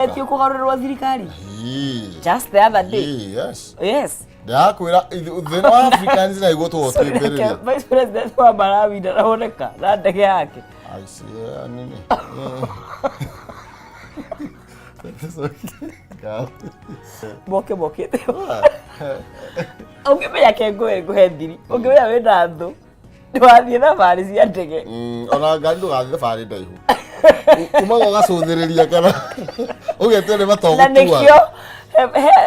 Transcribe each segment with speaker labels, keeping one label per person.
Speaker 1: Etio kugarurwa thirikari. Just the other day. Yes.
Speaker 2: Ndakwira the Africans na igotwo twimberere.
Speaker 1: Vice President wa Malawi ndaroneka na ndege yake.
Speaker 2: I see nini.
Speaker 1: Boke. Ungimenya kengwe nguhendiri. Ungimenya wenda ndu. Ndwathie na bari cia ndege.
Speaker 2: Ona ngari ndugathie bari ndaihu. Umaga gacuthiriria kana ugetene batogutua.
Speaker 1: Na nikio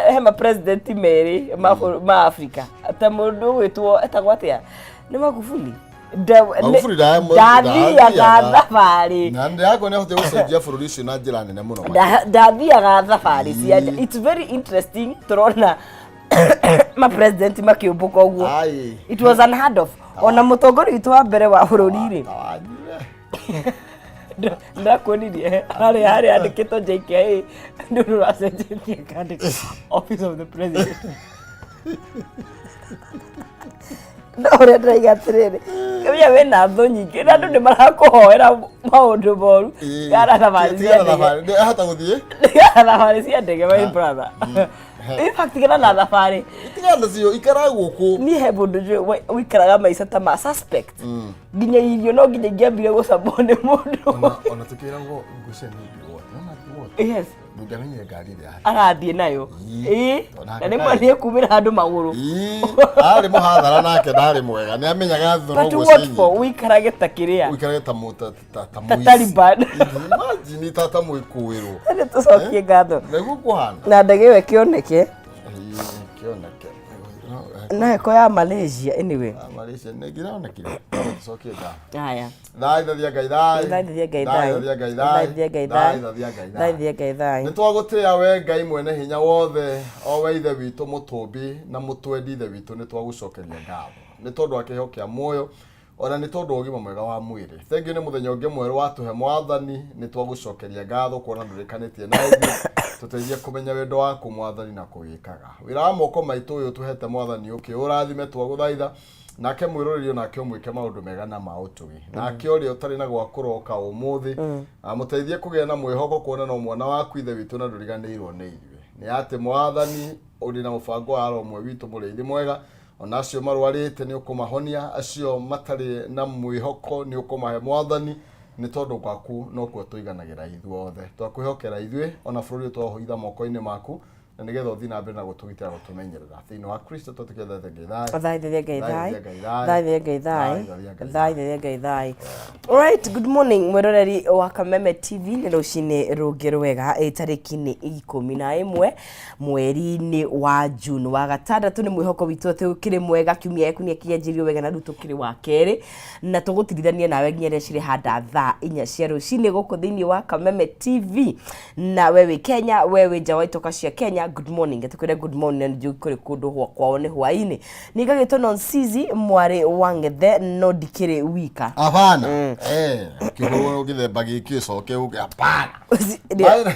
Speaker 1: hema president meri ma Africa. Ata mundu gwitwo etagwo atia? Ni Magufuli.
Speaker 2: Magufuli
Speaker 1: ndathiaga thabari.
Speaker 2: Na ndako ne hote gucenjia bururi ucio na njira nene muno.
Speaker 1: Ndathiaga thabari cia. It's very interesting turona ma president makiumbuka uguo. It was unheard of. Ona mutongori witu wa mbere wa bururi ri. Ndakwonirie hari andikitwo JKA ndu racenjetie kandi Office of the President. Ndore ndaigatirire kebya wena tho nyingi na ndu nimarakuhoera maundu moru gara thabari cia ndege
Speaker 2: hata guthie
Speaker 1: thabari cia ndege my brother. In fact kira na thabari
Speaker 2: itigana cio ikara guku
Speaker 1: ni hebo ndu wikaraga maica ta ma suspect nginya irio no nginya ngiambire gucambone mundu
Speaker 2: ona tukira ngo nguceni ndio yes ndamenye ngari ria
Speaker 1: arathie nayo na ni mwana kumira handu maguru
Speaker 2: ari muhathara nake ndari mwega ni amenyaga thoro
Speaker 1: gucenyi but what for wikarage ta kiria
Speaker 2: wikarage ta muta ta
Speaker 1: Taliban
Speaker 2: imagine tata mwikuwiro
Speaker 1: ni tucokie ngatho
Speaker 2: niguo kuhana
Speaker 1: na ndege we kioneke na ko ya Malaysia anyway
Speaker 2: Malaysia negira onekire tucokie ngatho
Speaker 1: haya
Speaker 2: thaithathia ngai nitwagutia we ngai mwene hinya wothe o we ithe witu mutumbi na mutwendi ithe witu nitwagucokeria ngatho ni tondu akihokia muoyo ona ni tondu ugima mwega wa mwiri thengi ni muthenya ungi mweru watuhe mwathani nitwagucokeria ngatho kuona ndurikanitie na ithu tuteithie kumenya wendo waku mwathani na kugikaga wira wa moko maitu uyu tuhete mwathani uki urathime twaguthaitha nake mwiroririo nake umwike maundu mega na mautugi nake uri utari na gwa kuroka umuthi amuteithie kugia na mwihoko kuona no mwana waku ithe witu na nduriganirwo ni ithuĩ ni ati mwathani uri na mubango wa romwe witu mureithi mwega ona acio marwarite ni ukumahonia acio matari na mwihoko ni ukumahe mwathani ni tondu gwaku no kuo tuiganagira ithuothe twakwihokera ithuĩ ona bururi twahoitha moko-ini maku na nigetha uthi na mbere na gutugitira gutumenyerera thiini wa Kristo tutukethe
Speaker 1: ngai alright good morning mwiroreri wa Kameme TV ni rucini rungi rwega tariki-ini 11 mweri-ini wa June wa gatandatu ni mwihoko witu ati ukiri mwega kiumia eku ni kianjirio wega na ndu tukiri wa keri na tugutirithania nawe nginya cire handa thaa 4 cia rucini guku thiini wa Kameme TV na wewe Kenya wewe jawaitoka cia Kenya good morning tukwire good morning ndio kuri kundu hwa kwao ni hwaini nigagito nonsizi mwari wangethe no dikire wika
Speaker 2: apana kihoro ngithemba giki coke uge apana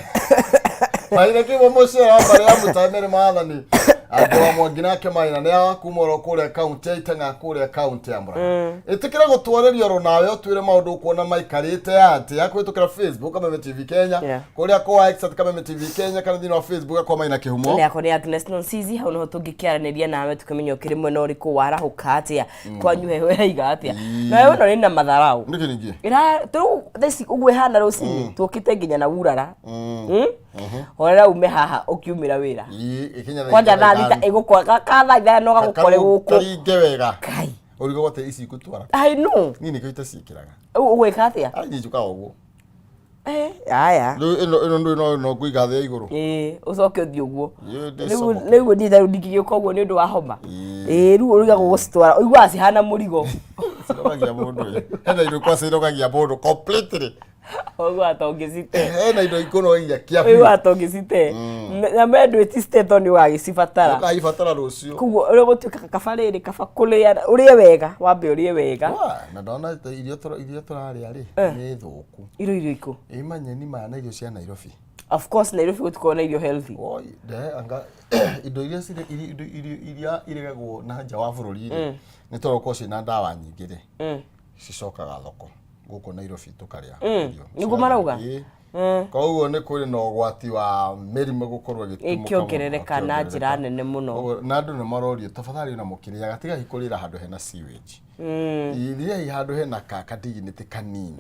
Speaker 2: maire kibo mosera bare ya mutamere maathani Andwa mwangina ke maina ne akumoro kure account itanga kure account ya mbura itikira gutwarerio ro nawe otwire maundu kuona maikarite ati yakwitukira Facebook Kameme TV Kenya kuria kwa X Kameme TV Kenya kana thini wa Facebook kwa maina kihumo
Speaker 1: ne akoni Agnes Nonsizi hau no tungikiaraniria nawe tukimenyo kiri mwena uriku warahuka atia kwa nyuhe weiga atia na wewe no na matharau
Speaker 2: ndiki ningi
Speaker 1: ira tu thesi ugwe hana rucini tukite nginya na urara orera ume haha ukiumira wira kwanja thita igukwa ka thaa no gagukore guku
Speaker 2: karinge wega kai urigo gote ici gutwara
Speaker 1: I know
Speaker 2: nini koita cikiraga
Speaker 1: ugweka atia
Speaker 2: ai njuka oguo
Speaker 1: aya
Speaker 2: no kuiga thia iguru
Speaker 1: ucoke uthi uguo niguo nditha ndikiyo koguo ni undu wa homa riu uriga gugustwara uigwa cihana murigo
Speaker 2: cirogagia mundu hena indo kwa cirogagia mundu completely
Speaker 1: ogo atongicite
Speaker 2: hena indo ikonogia kia
Speaker 1: ogo atongicite na mendu etistetho ni wagicibatara
Speaker 2: ukaibatara rucio
Speaker 1: kuguo uri gutuika kabariri kabakulia urie wega wambe urie wega
Speaker 2: na ndona irio turari ari ni thuku
Speaker 1: irio iku
Speaker 2: imanye ni mana irio cia Nairobi
Speaker 1: of course Nairobi gutukona irio healthy
Speaker 2: oi anga indo iria iria irigagwo na nja wa bururi ni toroko cina ndawa nyingĩ cicokaga thoko guko Nairobi tukaria
Speaker 1: niguo marauga
Speaker 2: koguo nĩ kũrĩ na ũgwati wa mĩrimũ gũkorwo
Speaker 1: ikiongerereka na njĩra nene mũno
Speaker 2: na andũ nĩ marorio tafadhali na mũkĩrĩaga tiga hikũrĩra handũ hena sewage iria handũ hena kadignity kanini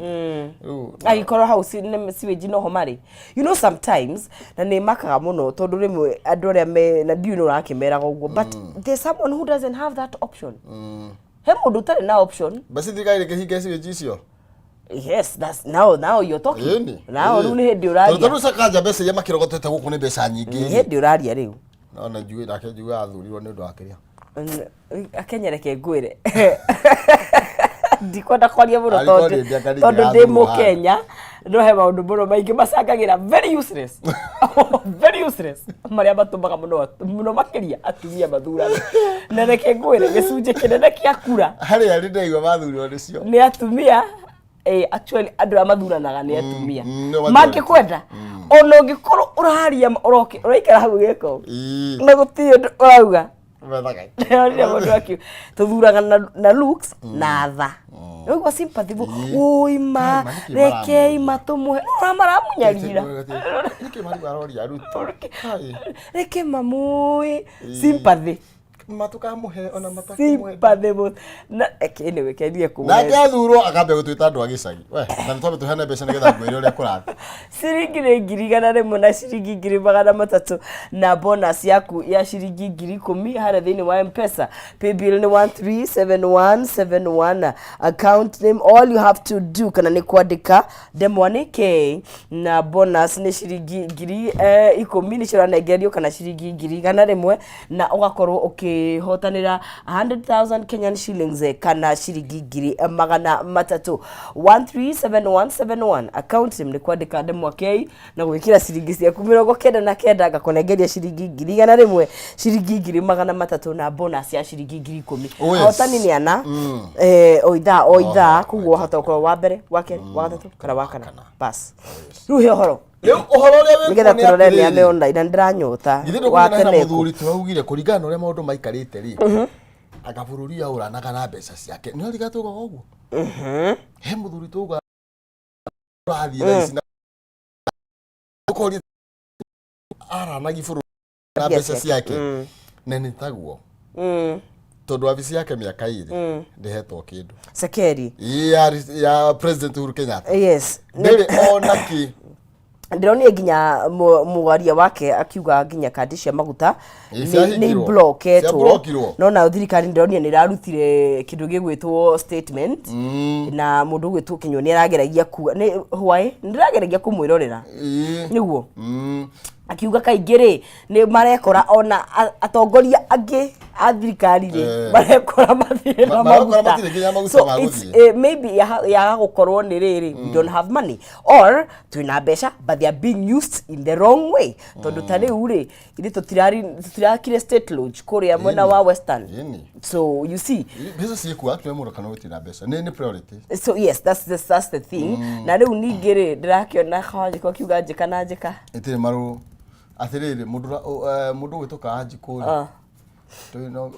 Speaker 1: agĩkorwo hau sewage no ho marĩ you know sometimes na nĩ makaga mũno tondũ rĩmwe andũ arĩa me na ndiũ no rakĩmeraga ũguo but there's someone who doesn't have that option he mũndũ ũtarĩ na option
Speaker 2: basi thirikari ĩkĩhinga sewage icio.
Speaker 1: Yes, that's now you're talking. Now runi hindi uraria.
Speaker 2: Tondũ Sakaja mbeca iria makĩrogotete gũkũ nĩ mbeca nyingĩ.
Speaker 1: Hindi uraria rĩu.
Speaker 2: No na njui nake njui athurirwo nĩ ũndũ wa kĩrĩa.
Speaker 1: Akenyereke ngwĩre. Ndikwenda kwaria mũno tondũ ndĩ Mũkenya no he maũndũ mũno maingĩ macangagĩra very useless. Very useless. Marĩa matũmaga mũno makĩria atumia mathurana. Na reke ngwĩre gĩcunjĩ kĩnene kĩa kura.
Speaker 2: Harĩa rĩ ndaigua mathurirwo nĩcio.
Speaker 1: Nĩ atumia actually andũ amathuranaga nĩ atumia mangĩkwenda ona ũngĩkorwo ũraharia ũraikara hau gĩko na gũtirĩ ũndũ ũrauga tũthuraga na looks na tha ũguo sympathy ũima rekei matũmũhe maramunyagira reke mamũĩ sympathy
Speaker 2: matukamuhe ona matakumuhe
Speaker 1: sympathy na anyway kendie ku
Speaker 2: na gathurwo akambe gũtwĩta andũ a gĩcagi we na nĩ twambe tũhane mbeca nĩgetha mwĩre ũrĩa kũrathiĩ
Speaker 1: ciringi nĩ ngiri igana rĩmwe na ciringi ngiri magana matatũ na bonus yaku ya ciringi ngiri 10 harĩa thĩinĩ wa M-Pesa paybill nĩ 137171 account name all you have to do kana nĩ kwandĩka Demwanike na bonus nĩ ciringi ngiri 10 nĩcio ũranengerio kana ciringi ngiri igana rĩmwe na ũgakorwo hotanira 100,000 Kenyan shillings kana shiringi ngiri magana matatũ 137171 account name ni kwandĩka Demwakei na gwĩkĩra ciringi ciaku 99 ngakonengeria shiringi ngiri igana rĩmwe shiringi ngiri magana matatũ na bonus ya shiringi ngiri 10 hotani nĩ ana oitha kuguo hota gũkorwo wa mbere wa kerĩ wa gatatũ kana wa kana bas rĩu he ũhoro
Speaker 2: uhoro ũrĩa
Speaker 1: wĩkwo nĩ atĩrĩrĩ nĩ online na ndĩranyota
Speaker 2: wa tene mũthuri twaugire kũringana na ũrĩa maũndũ maikarĩte rĩ anga bũrũri aũranaga na mbeca ciake nĩ arigatũga ũguo he mũthuri tũuga rathiĩ raici na ũkoria aranagi bũrũri na mbeca ciake na nĩ taguo tondũ abici yake mĩaka ĩrĩ ndĩhetwo kĩndũ
Speaker 1: Sekeri
Speaker 2: ya President Uhuru Kenyatta
Speaker 1: yes
Speaker 2: ndĩrĩ ona kĩ
Speaker 1: ndironire nginya mũwaria wake akiuga nginya kandi cia maguta nĩ blocketwo no na thirikari ndironire nĩ irarutire kĩndũ gĩgwĩtwo statement na mũndũ gwĩtwo Kinyua nĩ arageragia kuga nĩ hwaĩ nĩ arageragia kũmwĩrorera nĩguo akiuga kaingĩ rĩ nĩ marekora ona atongoria angĩ a thirikari rĩ marekora mathĩna maguta so it's maybe ya gũkorwo nĩ rĩrĩ we don't have money or twĩna mbeca but they are being used in the wrong way tondũ ta rĩu rĩ ithe tũtirakire state lodge kũrĩa mwena wa western so you see
Speaker 2: mbeca ciĩkuo atwe mũndũ kana gũtira mbeca nĩ priority
Speaker 1: so yes that's the thing na rĩu ningĩ rĩ ndĩrakĩona kwanjĩka kiuga njĩka na njĩka
Speaker 2: itirĩ marũ atĩrĩrĩ mũndũ gwĩtũka anjikũrĩ twĩno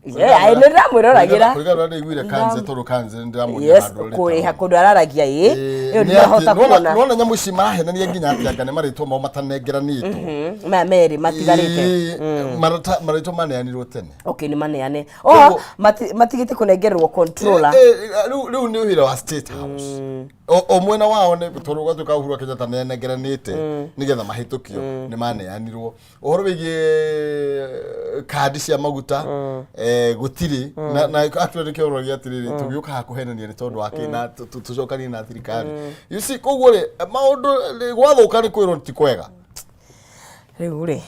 Speaker 1: nĩ ndĩramwĩroragira
Speaker 2: kũringana na iguire kanze tondũ kanze nĩ ndĩramwĩra handũ
Speaker 1: kũrĩha kũndũ araragia ĩyo ndĩrahota kuona
Speaker 2: nona nyamũ ici mahenania nginya atĩ anga nĩ marĩtwa mao matanengeranĩtwo
Speaker 1: maya merĩ matigarĩte
Speaker 2: marĩtwa maneanirwo tene
Speaker 1: okay nĩ maneane matigĩte kũnengererwo controller
Speaker 2: rĩu nĩ ũhĩra wa State House o mwena wao nĩ tondũ gwatuĩka Uhuru Kenyatta nĩanengeranĩte nĩgetha mahĩtũkio nĩ maneanirwo ũhoro wĩgiĩ kandi cia maguta gũtirĩ na actually kĩorogia atĩrĩrĩ tũgĩũka kũhenania nĩ tondũ wake na tũcokanie na thirikari you see koguo rĩ maũndũ gwathũka nĩ kwĩrwo ti kwega
Speaker 1: rĩu rĩ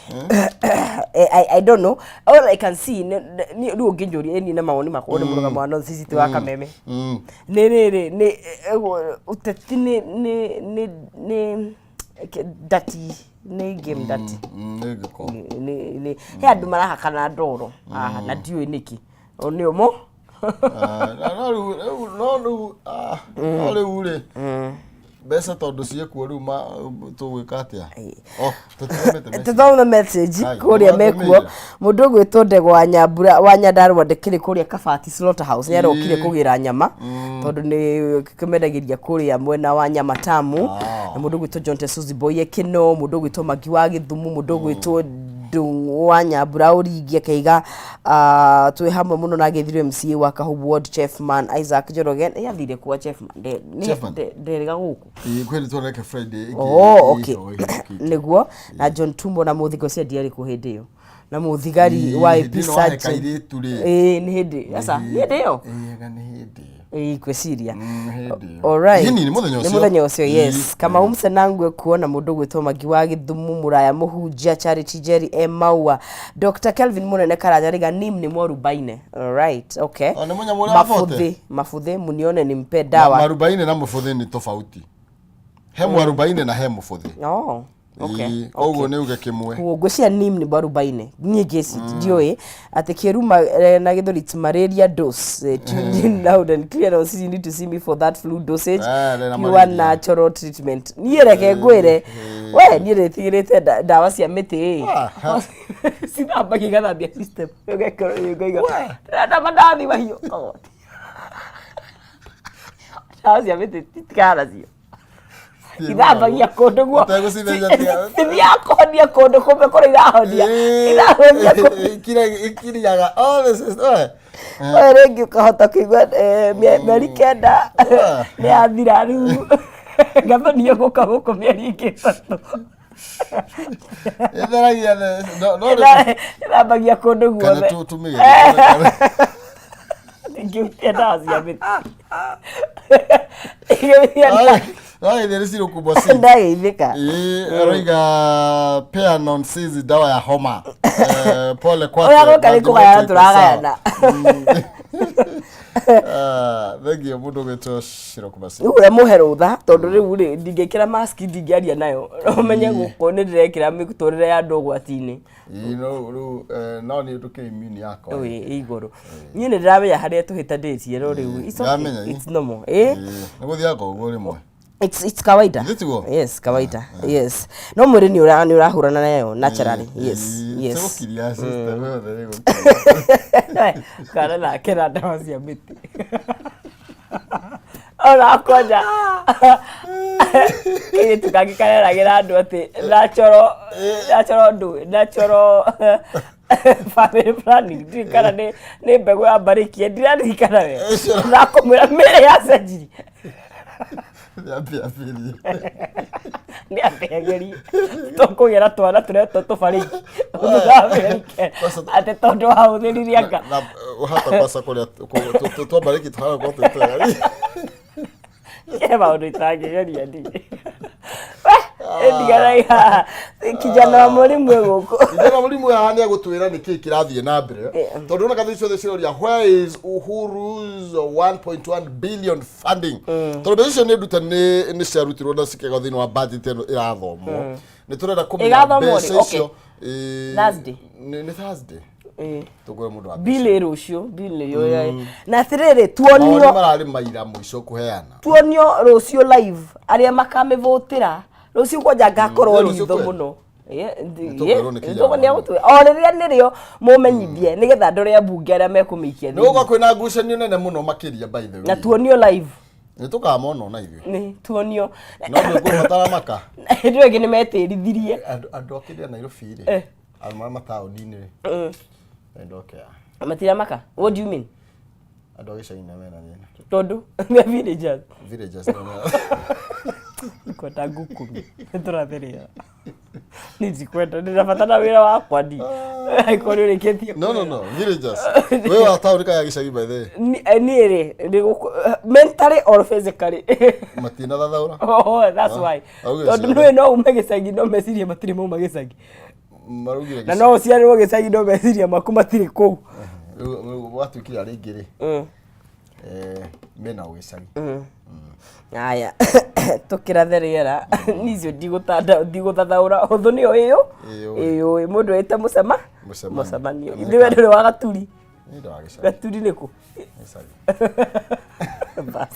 Speaker 1: I don't know all I can see rĩu ũngĩnjũria eni na mawoni makwa nĩ mũrũgamo wa North City wa Kameme nĩ rĩrĩ nĩ ũteti nĩ dati nĩ game dati nĩ he andũ marahakana ndoro na ndiũĩ nĩkĩ nĩ ũmũ
Speaker 2: no rĩu rĩ Besa tondu ciekuo riu tugwika atia
Speaker 1: tuthome message kuria mekuo mundu gwitwo Ndegwa Nyambura wa Nyandarua ndekire kuria Kabati Slaughterhouse ni arokire kugira nyama tondu ni kimendagiria kuria mwena wa Nyamatamu na mundu gwitwo John Tesuzi Boye Kino mundu gwitwo Magi wa Githumu mundu gwitwo wa Nyambura uringia keiga twi hamwe muno na githire MCA wa Kahubu Ward Chefman Isaac Njoroge yathire kwa Chefman nderiga guku
Speaker 2: kweli twareke Friday
Speaker 1: okay niguo na John Tumbo na Muthigo cia ndiari ku hindi yo na muthigari wa Episaje ni hindi sasa ni hindi yo
Speaker 2: ni hindi
Speaker 1: kwesiria alright ni muthenya ucio yes kama umse nangwe kuona mundu gwitwo Magi wa Githumu Muraya Muhunjia Charity Jerry Emaua Dr. Kelvin Munene Karajariga nim ni Mwarubaine alright okay mafudhi munione nimpe dawa
Speaker 2: Mwarubaine na mufudhi ni tofauti he Mwarubaine na he mufudhi
Speaker 1: okay
Speaker 2: ogo ne uge kimwe
Speaker 1: ngwcia nim ni Mwarubaine nyingeci ndioi ati kiruma na githuri malaria dose tune in loud and clear or you need to see me for that flu dosage you want natural treatment niereke ngwire we niretigirite dawa cia miti sina baki gathambia system ngaiga nda madathi mahio dawa cia miti tikara cio ithambagia kundu guo ithiakonia kundu kumbe kuri irahonia
Speaker 2: ikiriaga this is
Speaker 1: rengi ukahota kuigua mieri kenda ni athira riu ngathania guka guku mieri ingi 3 ithambagia kundu guothe ngiukia cia miti
Speaker 2: there is no kubwa si
Speaker 1: ndaithika
Speaker 2: roiga Peanon sisi dawa ya homa pole kwa
Speaker 1: oya kali ya turagayana
Speaker 2: thengio mundu gwitwo Shirokubasi
Speaker 1: ure muherutha tondu riu ri ndingekira mask ndingiaria nayo umenye guko ni ndirekira mikuturire ya andu gwatini
Speaker 2: no ni nduke immune yako
Speaker 1: iguru ni ndiramenya haria tuhitandĩtie ro riu it's normal
Speaker 2: nguthia ko ugo rimwe
Speaker 1: it's kawaida yes kawaida yes no mwiri ni urahurana nayo naturally yes
Speaker 2: segukiria system yothe
Speaker 1: kana na kera dawa cia miti ora koja ini tukagikareragira andu ati natural family planning ndikana ni mbegu ya barikia ndirandikana we nakumira mere ya sajiri ni apegeri tokugera twana tureto tufariki ate tondu wa uthiriria nga
Speaker 2: hata pasa kuria twabariki twara kwa tutari
Speaker 1: maundu itangigeria ndi ndigaraga kijana wa mulimu guku
Speaker 2: kijana wa mulimu yani agutwira niki kirathie na mbere tondu na kathicio the ciroria where is Uhuru's 1.1 billion funding tondu becio ni nduta ni ciarutirwo na cikega thini wa budget ino irathomwo ni turenda kumenya becio icio
Speaker 1: Thursday
Speaker 2: ni Thursday tugwe mundu wa
Speaker 1: bile rucio bile yo na thiriri tuonio
Speaker 2: marari maira mwisho kuheana
Speaker 1: tuonio rucio live aria makamivutira rucio kwaja ngakorwo ritho muno ndogo ni agutwe o riria nirio mumenyithie nigetha ndore ambunge aria mekumikia
Speaker 2: no gwa kwina ngucanio nene muno makiria by the way
Speaker 1: na tuonio live
Speaker 2: ni tukamona na ithuĩ
Speaker 1: ni tuonio
Speaker 2: no ndikubatara maka
Speaker 1: ndio ngine metirithirie
Speaker 2: andu akiria Nairobi ri alma mataoni-ini ndokea
Speaker 1: matira maka what do you mean
Speaker 2: andu agicagina mena thina
Speaker 1: tondu villagers kwenda ngukumi turatheria nizikwenda ndirabatana wira wakwa ndi aikori ureketie
Speaker 2: no villagers we wa tauni kaya gicagi by the
Speaker 1: ni ri mentally or physically
Speaker 2: matina thathaura
Speaker 1: that's why tondu no umegicagi no meciria matire mauma gicagi
Speaker 2: marugire
Speaker 1: na no ciarirwo gicagi no meciria maku matire kuu
Speaker 2: watwikira ringi ri mena ugicagi
Speaker 1: aya tukiratherera nicio ndiguthathaura huthu niyo iyo mundu ete mucemanio ndiwe nduri wa gaturi gaturi niku bas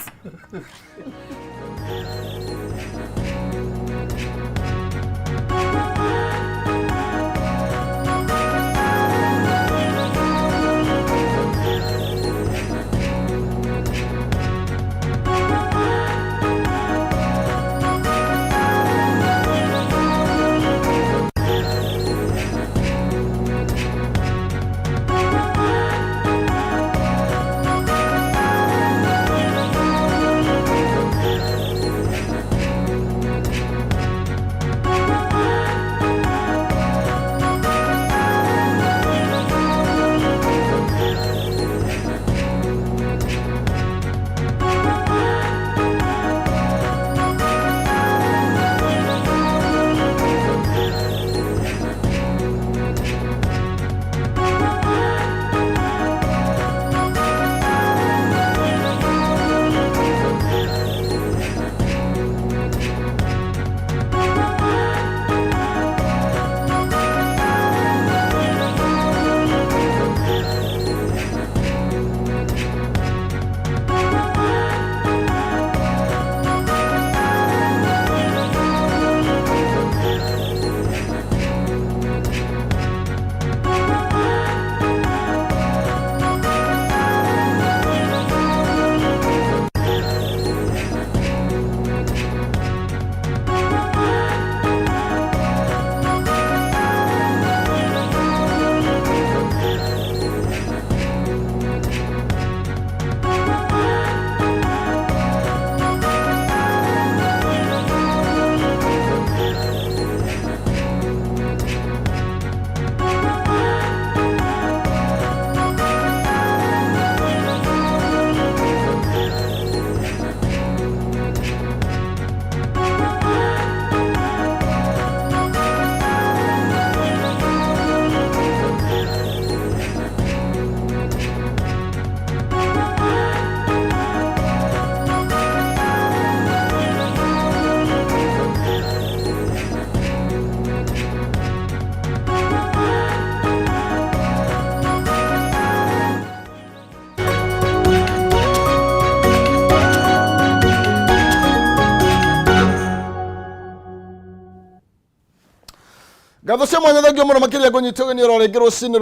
Speaker 2: Gatho cia mwanya thengio muno makiria kunyitwo ni rorenge rucini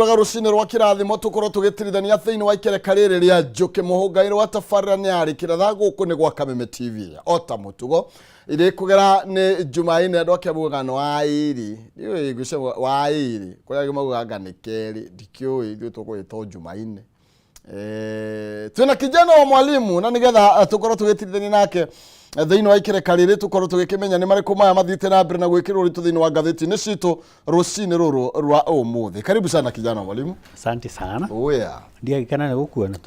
Speaker 2: rwa kirathimo tukorwo tugitirithania thiini wa ikereka riri ria njuki muhungairo wa tafarira ni arikira tha guku ni gwa Kameme TV ota mutugo iri kugera ni Jumaine andu akiabugano wa iri iwe guce wa iri kuria gimaugaga ni keri dikioi ithu tukwita Jumaine tuna kijana wa mwalimu na nigetha tukorwo tugitirithania nake thiini wa ikereka riri tukorwo tugikimenya ni mariku maya mathite na mbere na gwikirwo ritu thiini wa gatheti ni citu rucini ruru rwa umuthi. Karibu sana kijana wa mwalimu.
Speaker 3: Asante sana.
Speaker 2: Oya.
Speaker 3: Ndia gikana na gukuona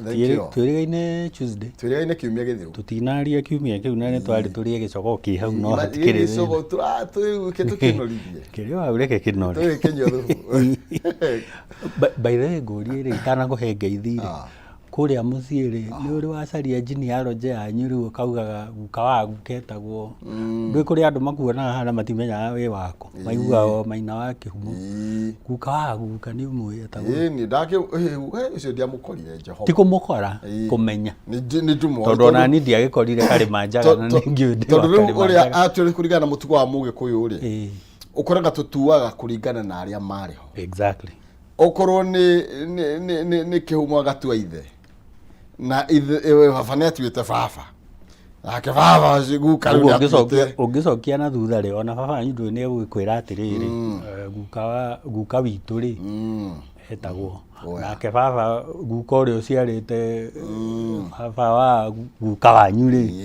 Speaker 3: twirigaine Tuesday.
Speaker 2: Twirigaine kiumia githiru.
Speaker 3: Tutinaria kiumia kiu na ni twari turie gicoko ki hau no hatikire.
Speaker 2: Gicoko tu kitukinorie.
Speaker 3: Kirio aureke kinori.
Speaker 2: Tu kenyo thu.
Speaker 3: By the way nguri ri itana kuhenga ithiri. Kuria muciiri ni uri wacaria genealogy yanyu riu ukaugaga guka wagu ketagwo ndwi kuri andu makuona hana matimenyaga wi wako maiguaga maina wa kihumo guka wagu guka ni umwe etagwo
Speaker 2: ni ndake ucio ndia mukorire Jehova
Speaker 3: ti kumukora kumenya
Speaker 2: ni ndumo
Speaker 3: tondu na ni ndiagikorire kari manjaga na ningi ndi
Speaker 2: tondu riu uria aturi kurigana na mutugo wa Mugikuyu uri ukoraga tutuaga kuringana na aria mariho
Speaker 3: exactly
Speaker 2: okorwo ni kihumo gatua ithe na ithe baba tuite baba nake baba guka
Speaker 3: ungicokia na thutha ri ona baba ndu ni egwikwira atiriri guka witu ri etagwo nake baba guka uri uciarite baba wa guka wanyu ri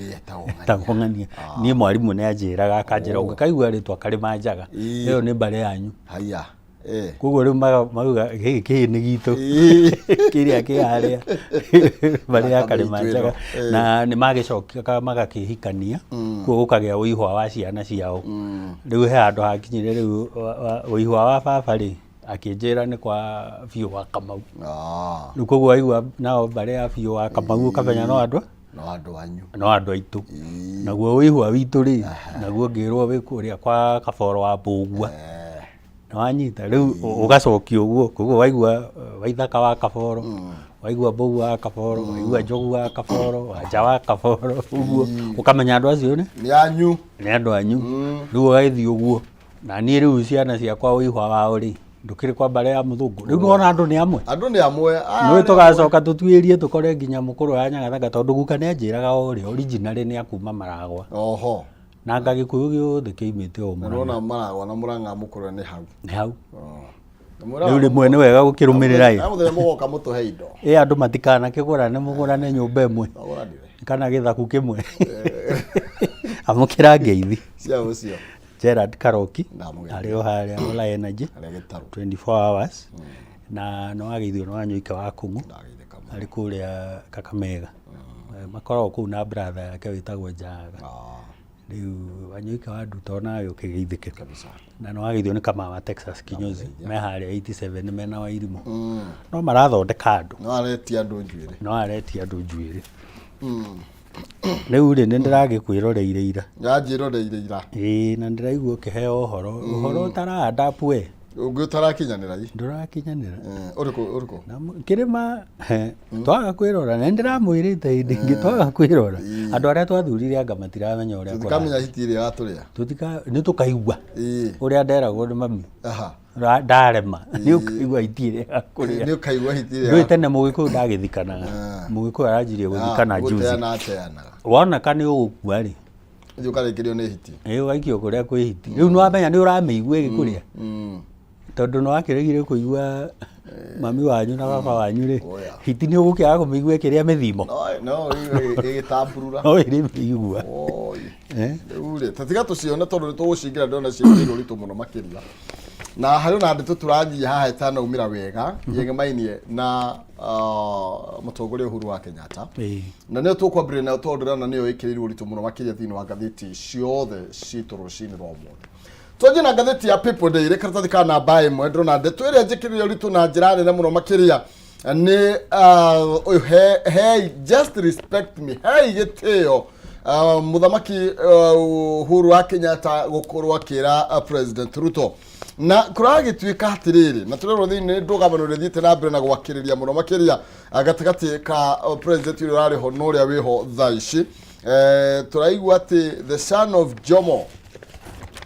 Speaker 3: etagwo ng'ania ni mwarimu ni anjiraga akanjira ungikaigua ritwa kari manjaga iyo ni mbare yanyu
Speaker 2: haya
Speaker 3: kugo riu mauga giki ni gitu kiria kiaria bari akari manjaga na ni magicokia magakihikania kuo gukagea uihwa wa ciana ciao riu he andu hakinyire riu uihwa wa baba ri akinjira ni kwa biu wa Kamau riu kugo aigua nao bari ya biu wa Kamau kamenya no andu aitu naguo uihwa witu ri naguo ngirwo wi kuria kwa Kaboro wa Mbugua na wanyita riu ugacokio uguo kuguo waigua waithaka wa Kaboro waigua Mbugua wa Kaboro waigua Njogu wa Kaboro Wanja wa Kaboro uguo ukamenya andu acio ni andu anyu riu ugaithii uguo na ni riu ciana ciakwa uihwa wao ri ndukiri kwa bare ya muthungu riu wona andu ni amwe no tugacoka tutwirie tukore nginya mukuru ya Nyagathaga tondu guka ni anjiraga ori original ni akuma Maragwa na ngagikuyu giothe kiimite o
Speaker 2: Murang'a Maragwa na Murang'a mukuru ni hau
Speaker 3: riu rimwe ni wega gukirumirira
Speaker 2: na muthenya mugoka mutuhe indo
Speaker 3: andu matikana kigurane mugurane nyumba imwe kana githaku kimwe amukira ngeithi
Speaker 2: cia ucio
Speaker 3: Gerard Karoki ari o haria Ola Energy 24 hours na no ageithio no anyuika wa Kung'u ari kuria Kakamega makoragwo kuu na brother yake witagwo Njaga riu anyuika wa nduta nayo kigeithike kabisa na no ageithio ni kama wa Texas Kinyozi me haria 87 mena wa irimo no marathondeka andu
Speaker 2: no areti andu njuiri
Speaker 3: riu ri nindiragikwirorire ira
Speaker 2: njanjiroreire ira
Speaker 3: na ndiraigua ukiheo uhoro utaranda pwe
Speaker 2: utarakinyanira
Speaker 3: ndurakinyanira
Speaker 2: uriku
Speaker 3: na kirima twaga kwirora na ndiramwirite ndingi twaga kwirora andu aria twathurire anga matiramenya uria
Speaker 2: tukamenya hitiri gaturia
Speaker 3: ni tukaigua uria nderagwo ni mami ndarema ni ukaigua hitiri akuria
Speaker 2: ni ukaigua hitiri
Speaker 3: ndu tene Mugikuyu ndagithikanaga Mugikuyu aranjirie guthikana juzi wona kani ugukua ri
Speaker 2: ndio karikirio ni hiti
Speaker 3: waikio kuria kwi hiti riu no amenya ni urameigua gikuria tondu no akiregire kuigua mami wanyu na baba wanyu ri hiti ni ugukiaga kumigua kiria mithimo
Speaker 2: no igitamburura
Speaker 3: no iri migua
Speaker 2: uri tatiga tuciona tondu tugucingira ndona ciikiro ritu muno makiria na hari na ndeto turathie haha etana umira wega yegemainie na mutongoria Uhuru wa Kenyatta na ne tukwambire na tondu na niyo ikirirwo ritu muno makiria thini wa gatheti ciothe citu rucini rwa umuthi toje na gatheti ya People Daily karatathi ka namba 1 ndona ndeto iria njikiririo ritu na njira nene muno makiria ni hey just respect me hey gitio muthamaki Uhuru wa Kenyatta gukorwo akira President Ruto na kuragituika atiriri na turero thini ndugabano rithite na mbere na gwakiriria muno makiria gatagati ka President uri rari ho no ria wiho thaici turaigua ati the son of Jomo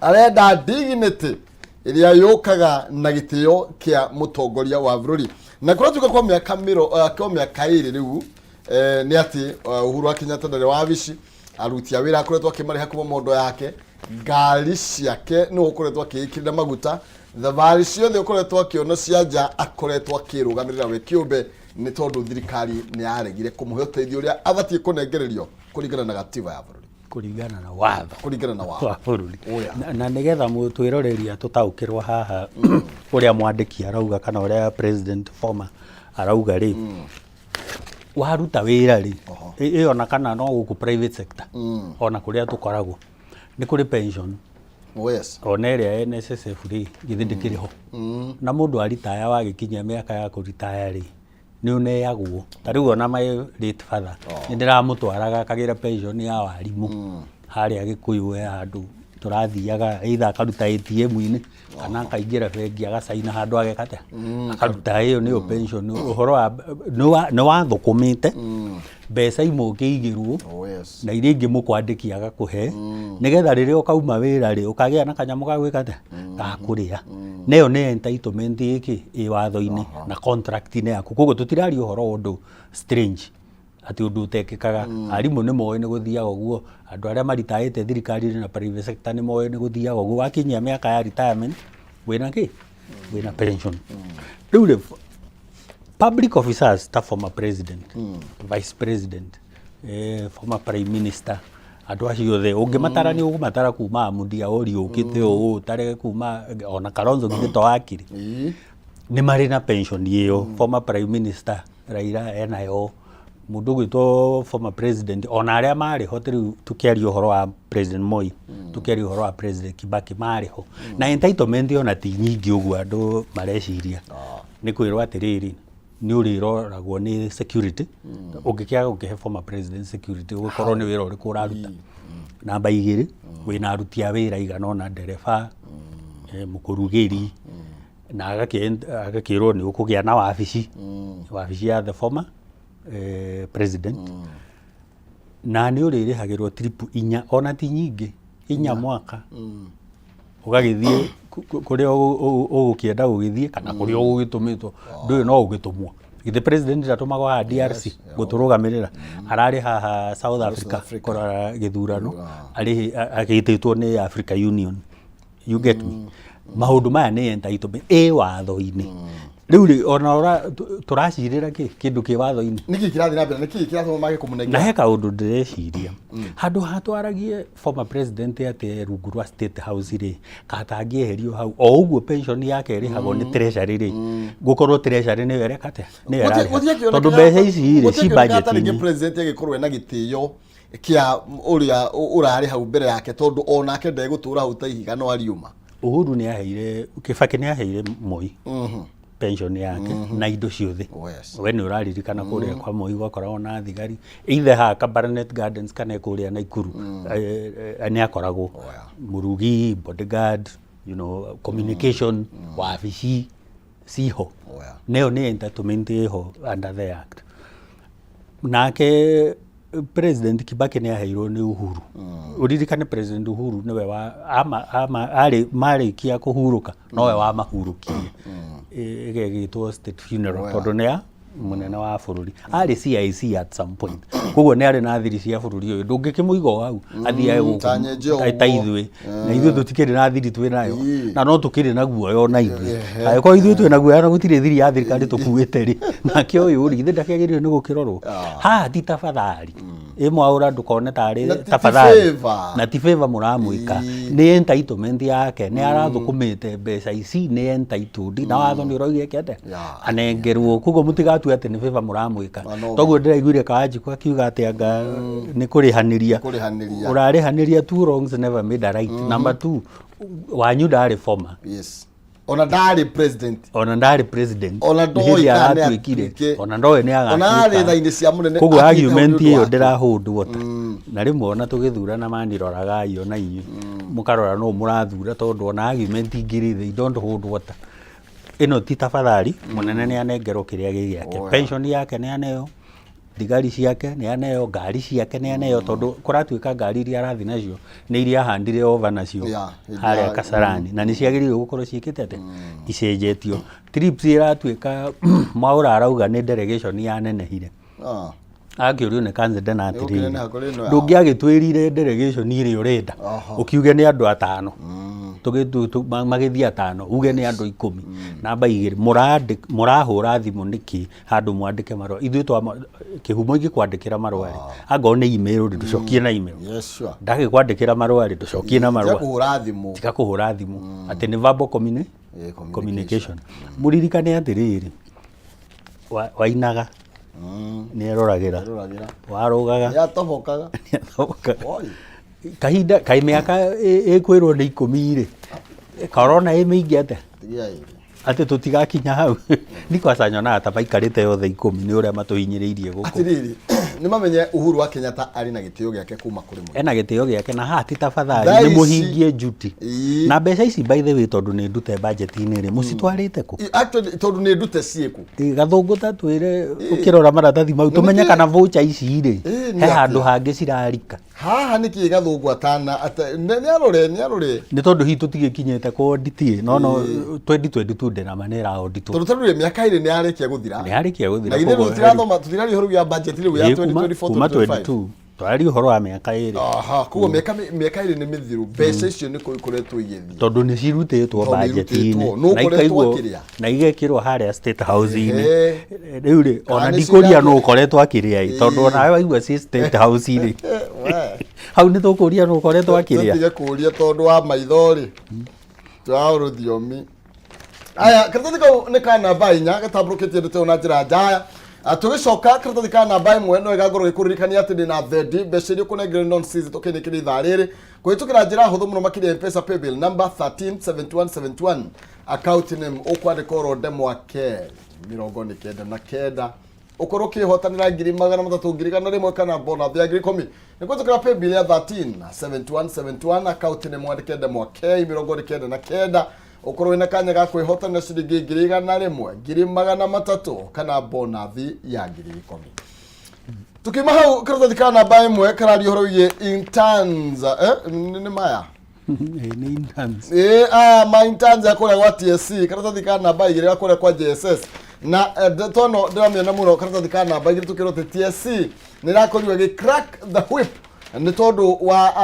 Speaker 2: arenda dignity iria yukaga na gitio kia mutongoria wa bururi na kura tuka kwa miaka iri riu ni ati Uhuru wa Kenyatta ndari wabici aruti a wira akoretwo akimariha kuma mondo yake ngari ciake ni ukoretwo akikirira maguta thabarĩ ciothe ukoretwo akiona cianja akoretwo akirugamirira we kiumbe ni tondu thirikari ni yaregire kumuhe uteithio uria abatie kunengererio kuringana na gatiba ya bururi
Speaker 3: kuringana na watho
Speaker 2: wa
Speaker 3: bururi na nigetha twĩroreria tutaukirwo haha uria mwandiki arauga kana uria president former arauga ri waruta wira ri ona kana no guku private sector ona kuria tukoragwo ni kuri pension ona iria NSSF ri githindikiri ho na mundu aritaya wagikinyia miaka ya kuritaya ri ni uneagwo tariu ona my late father ndiramutwaraga kagira pension ya warimu haria Gikuyu handu turathiaga either akaruta ATM-ini kana akaingira bengi agacaina handu agekate akaruta iyo niyo pension uhoro wa no wathukumite mbeca imukigirwo na iria ingi mukwandiki agakuhe nigetha riria ukauma wira ri ukagia na kanyamu ga gwikate gakuria neyo ni entitlement iki iwatho-ini na contract-ini yaku koguo tutirari uhoro undu strange ati undu utekikaga arimu ni moe ni guthiaga uguo andu aria maritaite thirikari na private sector ni moe ni guthiaga uguo wakinyia miaka ya retirement wina pension riu public officers ta former president vice president former prime minister andu acio othe ungimatara ni ugumatara kuma Mudia ori ukite uu tare kuma ona Kalonzo ngito wakiri ni mari na pension iyo former prime minister Raila enayo mundu gwitwo former president ona aria mari ho tukiaria uhoro wa president Moi tukiaria uhoro wa president Kibaki mari ho na entitlement ona ti nyingi uguo andu mareciria ni kwirwo atiriri ni uriroragwo ni security ungikiaga ukihe former president security ugikorwo ni wira uriku uraruta namba 2 wina aruti a wira igana ona ndereba mukurugiri na agakirwo ni ukugia na wabici ya the former president na ni uririhagirwo trip 4 ona ti nyingi 4 mwaka ugagithie kuria ugukienda ugithie kana kuria ugitumitwo nduyu no ugitumwo the president ndatumagwo ha DRC guturugamirira arari haha South Africa kora githurano ari agititwo ni Africa Union you get me maundu maya ni entitlement watho-ini riu ona turacirira kindu ki watho-ini
Speaker 2: niki kirathi na mbere niki kiratho mage kumunenga
Speaker 3: na he kaundu ndireciria handu hatwaragie former president ate rungu rwa State House ri katangieherio hau o uguo pension yake iri hago ni treasury ri gukorwo treasury ni werekate ni era tondu mbeca ici ri ci budget ni
Speaker 2: president agikorwo na gitio kia uria urari hau mbere yake tondu onake ndegutura hau ta ihiga no ariuma
Speaker 3: Uhuru ni aheire Kibaki ni aheire Moi pension yake na indo ciothe we ni uraririkana kuria kwa Moi gwakoragwo na thigari either ha Cabinet Gardens kana kuria Naikuru ni akoragwo murugi bodyguard you know communication wabici ciho neo ni entitlement iho under the act nake president Kibaki ni aheirwo ni Uhuru uririkane president Uhuru niwe wa ari marikia kuhuruka nowe wa mahurukie igegitwo state funeral tondu ni munene wa bururi ari CIC at some point koguo ni ari na thiri cia bururi uyu ndungikimuiga hau athiae guku ta ithwe na ithwe tutikiri na thiri twi nayo na no tukiri na guoyo na ithwe agiko ithwe twi na guoyo na gutire thiri ya thirikari tukuite ri nake uyu ri ithe ndakiagiririo ni gukirorwo ha ti tafadhali imwaura ndukone tari tafadhali na ti favor muramwika ni entitlement yake ni arathukumite mbeca ici ni entitled na watho ni uroige kete anengerwo koguo mutigatu ati ni favor muramwika toguo ndiraiguire kaji kwa kiuga ati anga ni kurihaniria urarihaniria two wrongs never made a right number 2 wanyu ndari former
Speaker 2: ona ndari president
Speaker 3: ona ndoi kana atwikire ona ndoi ni agatuika
Speaker 2: ona ari thaini cia munene
Speaker 3: koguo argument iyo ndirahundu ta na rimwe ona tugithurana maniroraga iyo na inyu mukarora no murathura tondu ona argument ingiri they don't hold water ino ti tafadhali munene ni anengerwo kiria gigiake pension yake ni aneo thigari ciake nĩ aneo ngari ciake nĩ aneo tondũ kũratuĩka ngari iria arathi nacio nĩ iria handire over nacio harĩa Kasarani na nĩ ciagĩrĩirwo gũkorwo ciĩkĩte atĩ icenjetio. Trips ĩratuĩka Mwaũra arauga nĩ delegation yanenehire. Akĩũrio nĩ Kanzede na atĩrĩrĩ ndũngĩagĩtwĩrire delegation ĩrĩa ũrenda ũkiuge nĩ andũ 5 magĩthiĩ 5 uge nĩ andũ 10 namba 2 mũrahũra thimũ nĩkĩ handũ mwandĩke marũa ithuĩ kĩhumo gĩkwandĩkĩra marũa rĩ angorwo nĩ email rĩ ndũcokie na email ndagĩkwandĩkĩra marũa rĩ ndũcokie na marũa tiga kũhũra thimũ atĩ nĩ verbal communication. Mũririkane atĩrĩrĩ Wainaga nĩ eroragĩra warũgaga
Speaker 2: yatobokaga
Speaker 3: kahinda mĩaka ĩkwĩrwo nĩ 10 rĩ corona ĩmĩingĩ atĩ tũtigakinya hau Nicholas nyonaga ta maikarĩte yothe 10 nĩ ũrĩa matũhinyĩrĩirie gũkũ.
Speaker 2: Atĩrĩrĩ nĩ mamenye Uhuru wa Kenyatta arĩ na gĩtĩo gĩake kuma kũrĩ mũndũ
Speaker 3: ena gĩtĩo gĩake na hati tafadhali nĩ mũhingie njuti na mbeca ici by the way tondũ nĩ ndute budget-inĩ rĩ mũcitwarĩte kũ
Speaker 2: actually tondũ nĩ ndute ciĩkũ
Speaker 3: gathũngũ ta twĩre ũkĩrora maratathi mau tũmenye kana voucher ici rĩ he handũ hangĩ cirarika
Speaker 2: haha nĩkĩ gathũngũ atana nĩ arore
Speaker 3: nĩ tondũ hitu tigĩkinyĩte kwa audit no 2022 ndena manera audit
Speaker 2: tondũ tondũ mĩaka ĩrĩ nĩ yarĩkia gũthira
Speaker 3: na
Speaker 2: ithe tũtirathoma tũtirari ũhoro wa budget rĩu ya
Speaker 3: 2024-2025 twari ũhoro wa mĩaka ĩrĩ
Speaker 2: kuo mĩaka ĩrĩ nĩ mĩthiru mbeca icio nĩ ikoretwo igĩthiĩ
Speaker 3: tondũ nĩ cirutĩtwo budget-inĩ na igekĩrwo harĩa State House-inĩ rĩu rĩ ona ndikũria nũ ũkoretwo akĩrĩa tondũ onawe waigua ci State House-inĩ hau nĩ tũkũria nũ ũkoretwo akĩrĩa
Speaker 2: tũtige kũria tondũ wa maitho rĩ twa rũthiomi aya karatathi kau nĩ ka namba 4 gatambũrũkĩtie ndĩteo na njĩra njaya tũgĩcoka karatathi ka namba 1 no ĩgakorwo gĩkũririkania atĩ ndĩna thendi mbeca iria ũkũnengerwo nonsense tũkĩnĩkĩra ithaa rĩrĩ kũhĩtũkĩra njĩra hũthũ mũno makĩria M-Pesa paybill number 137171 account name ũkwandĩka oro Ndemwake 99 ũkorwo ũkĩhotanĩra 300,000 kana bonus ya 10,000 nĩ kũhĩtũkĩra paybill ya 137171 account name mwandĩke Ndemwake 99 ukorwo ina kanya ga kwihotana ciringi 100,000 200,000 kana bonathi ya 10,000. Tukima hau karatathi ka namba 1 karari horo ye interns ni maya
Speaker 3: ni interns
Speaker 2: ma interns akora kwa TSC karatathi ka namba 2 akora kwa JSS na tono ndĩramĩona mũno karatathi ka namba 2 tukĩrwo TSC nĩ rakorirwo gĩ crack the whip nĩ tondũ wa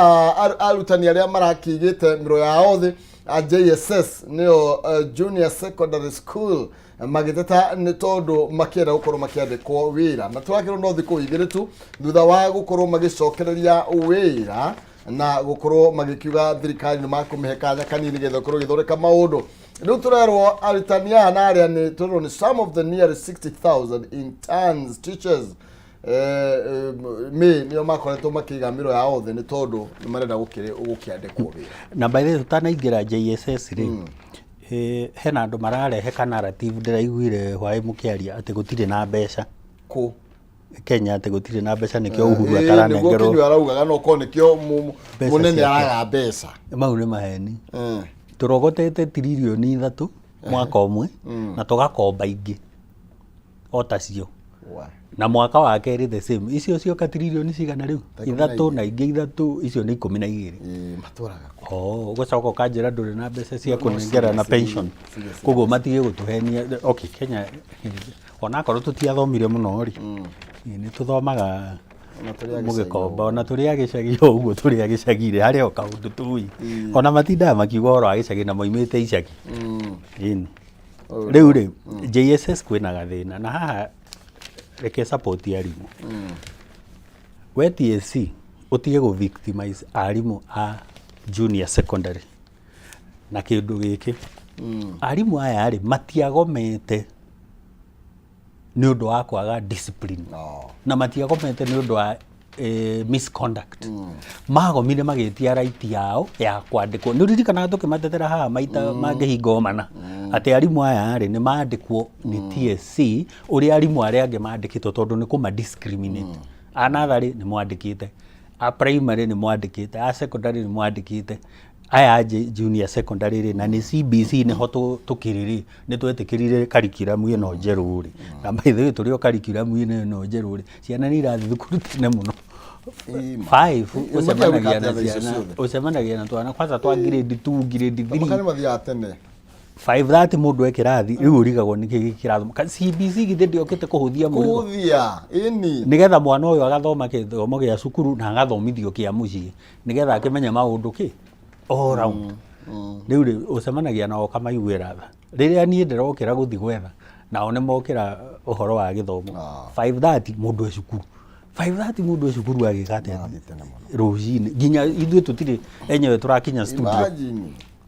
Speaker 2: arutani arĩa marakigĩte mĩro yao thĩ JSS nĩyo Junior Secondary School magĩteta nĩ tondũ makĩenda gũkorwo makĩandĩkwo wĩra na twakĩrwo no thikũ igĩrĩ tu thutha wa gũkorwo magĩcokereria wĩra na gũkorwo magĩkiuga thirikari nĩ makũmĩhe kanya kanini getha gũkorwo gĩthondeka maũndũ. Rĩu tũrerwo arutani aya na arĩa nĩ tũrerwo nĩ some of the nearly 60,000 interns teachers nĩo makoretwo makĩiga mĩro yao thĩ nĩ tondũ nĩ marenda gũkĩandĩkwo wĩra.
Speaker 3: Na by the way tutanaingĩra JSS rĩ hena andũ mararehe ka narrative ndĩraiguire hwaĩ mũkĩaria atĩ gũtirĩ na mbeca
Speaker 2: kũ
Speaker 3: Kenya atĩ gũtirĩ na mbeca nĩkĩo Uhuru ataranengerwo
Speaker 2: nĩguo Kinyu araugaga no ko nĩkĩo mũnene araga mbeca
Speaker 3: mau nĩ maheni tũrogotete tiririoni 3 mwaka ũmwe na tũgakomba ingĩ o tacio na mwaka wa kerĩ the same icio cioka tiririoni cigana rĩu 3 na ingĩ 3 icio nĩ 12
Speaker 2: matũraga
Speaker 3: ũgũcoka ũkanjĩra ndũrĩ na mbeca cia kũnengera na pension koguo matige gũtũhenia okay Kenya onakorwo tũtiathomire mũno rĩ nĩ tũthomaga mũgĩkomba ona tũrĩ agĩcagi ũguo tũrĩ agĩcagire harĩa o kaũndũ tũi ona matindaga makiuga ũhoro wa gĩcagi na moimĩte icagi rĩu rĩ JSS kwĩna gathĩna na haha reke support arimũ we TSC ũtige gũ victimize arimũ a junior secondary na kĩndũ gĩkĩ arimũ aya rĩ matiagomete nĩ ũndũ wa kwaga discipline na matiagomete nĩ ũndũ wa misconduct magomire magĩtia right yao ya kwandĩkwo nĩ ũririkanaga tũkĩmatetera haha maita mangĩhinga mana atĩ arimũ aya rĩ nĩ mandĩkwo nĩ TSC ũrĩa arimũ arĩa angĩ mandĩkĩtwo tondũ nĩ kũma discriminate a natharĩ nĩ mwandĩkĩte a primary nĩ mwandĩkĩte a secondary nĩ mwandĩkĩte aya junior secondary na ni CBC ni ho tukiriri ni twetikirire curriculum ino njeru ri na maithe turi o curriculum ino njeru ri ciana ni irathi thukuru tene muno 5 ucemanagia na twana kwanza twa grade 2 grade 3
Speaker 2: makani mathia tene
Speaker 3: 5:30 mundu ekirathi riu urigagwo ni kirathimo CBC githe ndiokite kuhuthia
Speaker 2: murigo kuhuthia ini
Speaker 3: nigetha mwana uyu agathoma kithomo gia cukuru na agathomithio kia mucii nigetha akimenya maundu ki all round riu ucemanagia nao kamaiguira tha riria nie ndirokira guthi gwetha nao ni mokira uhoro wa githomo 5:30 mundu e cukuru 5:30 mundu e cukuru agikate rucini nginya ithuĩ tutire enyewe turakinya studio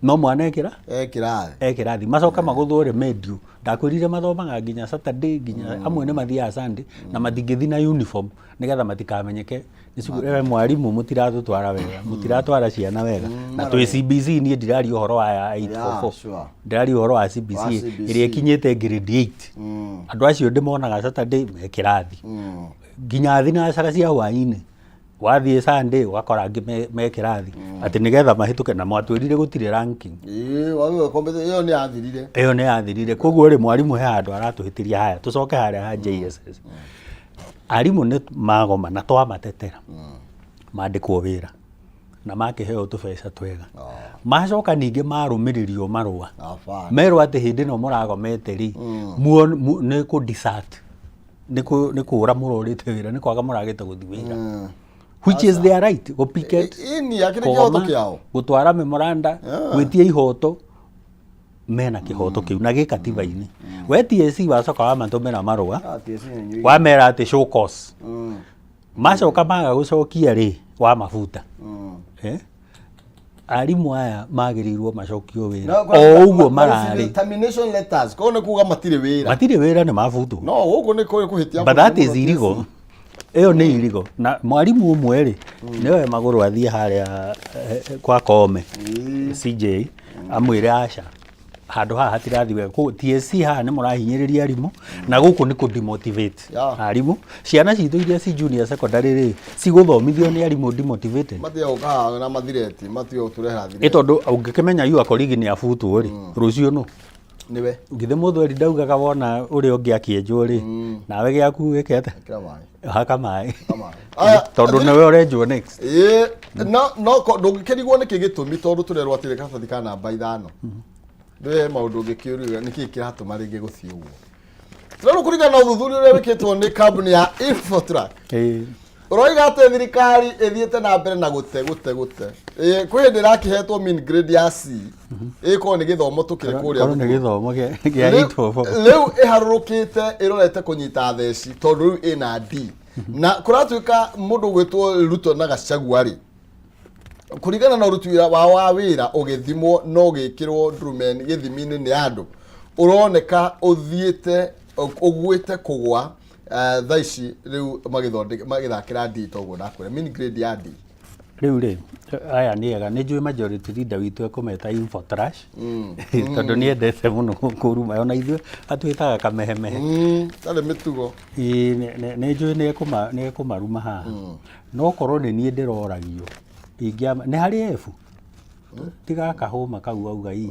Speaker 3: no mwana ekirathi macoka maguthwo remedio ndakwirire mathomaga nginya Saturday nginya amwe ni mathiaga Sunday na matingithi na uniform nigetha matikamenyeke ewe mwarimu mutiratutwara wega mutiratwara ciana wega na twi CBC nie ndirari uhoro wa 844 ndirari uhoro wa CBC iria ikinyite grade 8 andu acio ndimonaga Saturday mekirathi nginya thinacara cia hwaini wathie Sunday wakora angi mekirathi ati nigetha mahituke na mwatwirire gutire ranking
Speaker 2: wawe kompete iyo
Speaker 3: ni yathirire koguo ri mwarimu he andu aratuhitiria haya tucoke haria ha JSS arimu ni magoma na twamatetera mandikwo wira na makiheo tubesa twega macoka ningi marumiririo marua merwa ati hindi no muragomete ri ni ku desert ni kura murorite wira ni kwaga muragite guthi wira which is their right go picket
Speaker 2: ini akire kihoto kiao
Speaker 3: gutwara memoranda gwitia ihoto mena kihoto kiu na gikatiba-ini we TSC wacoka wamatumira marua wamera ati show cause macoka maga gucokia ri wa mafuta arimu aya magirirwo macokio wira o uguo marari
Speaker 2: termination letters kone kuga matire wira
Speaker 3: ni mafutu
Speaker 2: no uguo ni kuhitia
Speaker 3: but that is illegal eyo ni iligo na mwarimu umwe ri niwe maguru athie haria kwa Kome CJ amwire aca handu haha hatirathi wega ku TSC haha ni murahinyiriria arimu na guku ni ku demotivate arimu ciana citu iria ci junior secondary ri ciguthomithio ni arimu demotivated
Speaker 2: mathia uka na mathireti matio turehera thire
Speaker 3: tondu ungikimenya yu akorigi ni afutu ri rucio no
Speaker 2: niwe
Speaker 3: ngithe muthweri ndaugaga wona uri ungi akienjwo ri nawe giaku wikete haka mai tondu niwe urenjwo next
Speaker 2: no ndungikirigwo ni kigitumi tondu turerwo atire kabathi kana namba 5 ndiwe maundu ngikiuria niki kiratuma ringi guthii uguo turero kuringana na uthuthuria uria wikitwo ni kambuni ya Infotrack uroiga ati thirikari ithiete na mbere na gute kwi hindi rakihetwo mean grade ya C iko ni githomo tukire kuria
Speaker 3: ni githomo gia 844
Speaker 2: riu iharurukite irorete kunyita theci tondu riu ina D na kuratuika mundu gwitwo Ruto na Gachagua ri kurigana na uruti wa wira ugithimwo no gikirwo drumen githimi-ini ni andu uroneka uthiete ugwite kugwa thaici riu magithakira D toguo nakwira mini grade ya D
Speaker 3: riu ri aya ni ega ni njui majority leader witu ekumeta Infotrack tondu ni endete muno kuruma ona ithuĩ atwitaga kamehemehe
Speaker 2: tare mitugo
Speaker 3: ni njui ni ekumaruma haha no korwo ni nie ndiroragio ingiama ni hari efu tiga kahuma kau auga ii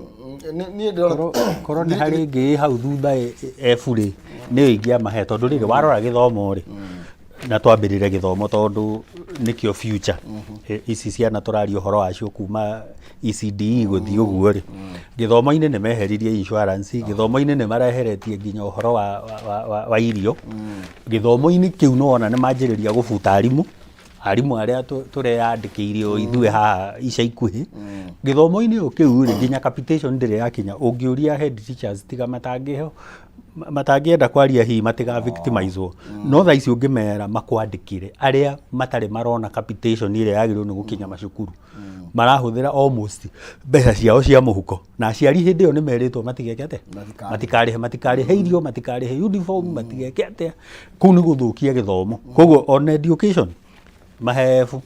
Speaker 2: ni ndira
Speaker 3: korwo ni hari ngi hau thutha efu ri ni ingiama he tondu riri warora githomo ri na twambirire githomo tondu nikio future ici ciana turario horo acio kuma ECDE guthii uguo ri githomo-ini ni meheririe insurance githomo-ini ni mareheretie nginya horo wa irio githomo-ini kiu no ona ni manjiriria gubuta arimu aria tureyandikiirio ithuĩ haha ica ikuhi githomo-ini o kiu ri nginya capitation ndire yakinya ungiuria head teachers tiga matangienda kwaria hi matiga victimizwo no tha ici ungimera makwandikire aria matari marona capitation ile yagirwo ni gukinya macukuru marahuthira almost mbeca ciao cia muhuko na aciari hindi yo ni meritwo matigekete matikarihe irio matikarihe uniform matigekete kuu ni guthukia githomo koguo on education mahefu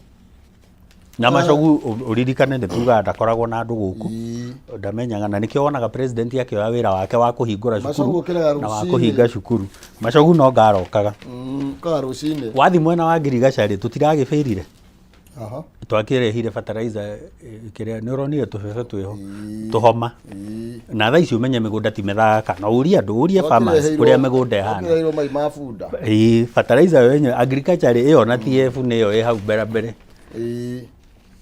Speaker 3: na macogu uririkane ni tuga ndakoragwo na andu guku ndamenyaga na nikio wonaga president akioya wira wake wa kuhingura cukuru na wa kuhinga cukuru macogu no ngarokaga
Speaker 2: ka rucini
Speaker 3: wathi mwena wa Ngirigaca ri tutiragifirire twakirehire fertilizer kiria nĩ ũronire tũbebe twĩho tũhoma na thaa ici ũmenye mĩgũnda ti mĩthaka na ũrie farmers kũrĩa mĩgũnda ĩhana fertilizer yo yenyewe agriculture ĩyo na TF nĩyo ĩ hau mbere